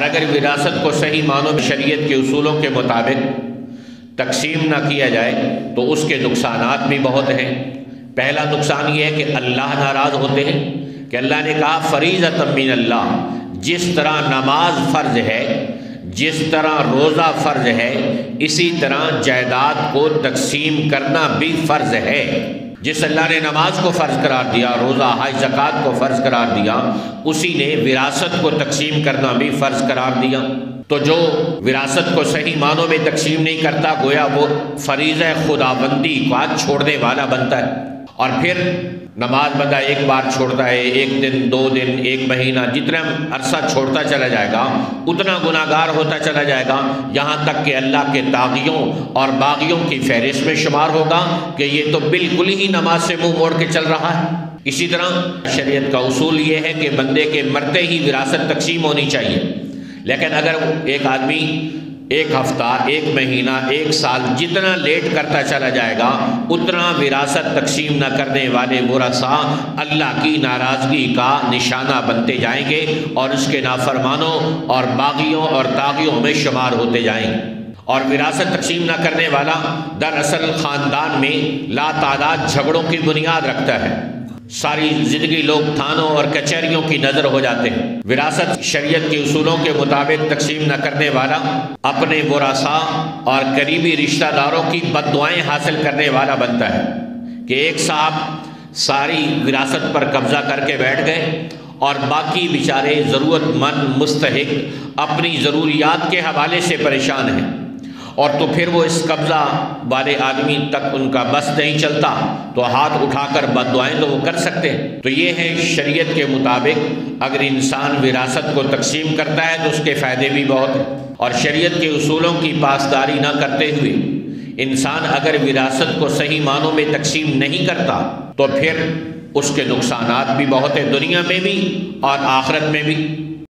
اگر وراثت کو صحیح معنوں میں شریعت کے اصولوں کے مطابق تقسیم نہ کیا جائے تو اس کے نقصانات بھی بہت ہیں۔ پہلا نقصان یہ ہے کہ اللہ ناراض ہوتے ہیں، کہ اللہ نے کہا فریضۃ من اللہ، جس طرح نماز فرض ہے، جس طرح روزہ فرض ہے، اسی طرح جائیداد کو تقسیم کرنا بھی فرض ہے۔ جس اللہ نے نماز کو فرض قرار دیا، روزہ حج زکوٰۃ کو فرض قرار دیا، اسی نے وراثت کو تقسیم کرنا بھی فرض قرار دیا۔ تو جو وراثت کو صحیح معنوں میں تقسیم نہیں کرتا، گویا وہ فریضہ خداوندی کا چھوڑنے والا بنتا ہے۔ اور پھر نماز بندہ ایک بار چھوڑتا ہے، ایک دن، 2 دن، 1 مہینہ، جتنا عرصہ چھوڑتا چلا جائے گا اتنا گناہ گار ہوتا چلا جائے گا، یہاں تک کہ اللہ کے طاغیوں اور باغیوں کی فہرست میں شمار ہوگا کہ یہ تو بالکل ہی نماز سے منہ موڑ کے چل رہا ہے۔ اسی طرح شریعت کا اصول یہ ہے کہ بندے کے مرتے ہی وراثت تقسیم ہونی چاہیے، لیکن اگر ایک آدمی 1 ہفتہ، 1 مہینہ، 1 سال جتنا لیٹ کرتا چلا جائے گا اتنا وراثت تقسیم نہ کرنے والے ورثاء اللہ کی ناراضگی کا نشانہ بنتے جائیں گے اور اس کے نافرمانوں اور باغیوں اور طاغیوں میں شمار ہوتے جائیں گے۔ اور وراثت تقسیم نہ کرنے والا دراصل خاندان میں لا تعداد جھگڑوں کی بنیاد رکھتا ہے۔ ساری زندگی لوگ تھانوں اور کچہریوں کی نظر ہو جاتے ہیں۔ وراثت شریعت کے اصولوں کے مطابق تقسیم نہ کرنے والا اپنے ورثاء اور قریبی رشتہ داروں کی بد دعائیں حاصل کرنے والا بنتا ہے، کہ ایک صاحب ساری وراثت پر قبضہ کر کے بیٹھ گئے اور باقی بیچارے ضرورت مند مستحق اپنی ضروریات کے حوالے سے پریشان ہیں، اور تو پھر وہ اس قبضہ والے آدمی تک ان کا بس نہیں چلتا تو ہاتھ اٹھا کر بد دعائیں تو وہ کر سکتے ہیں۔ تو یہ ہے شریعت کے مطابق اگر انسان وراثت کو تقسیم کرتا ہے تو اس کے فائدے بھی بہت ہیں، اور شریعت کے اصولوں کی پاسداری نہ کرتے ہوئے انسان اگر وراثت کو صحیح معنوں میں تقسیم نہیں کرتا تو پھر اس کے نقصانات بھی بہت ہیں، دنیا میں بھی اور آخرت میں بھی۔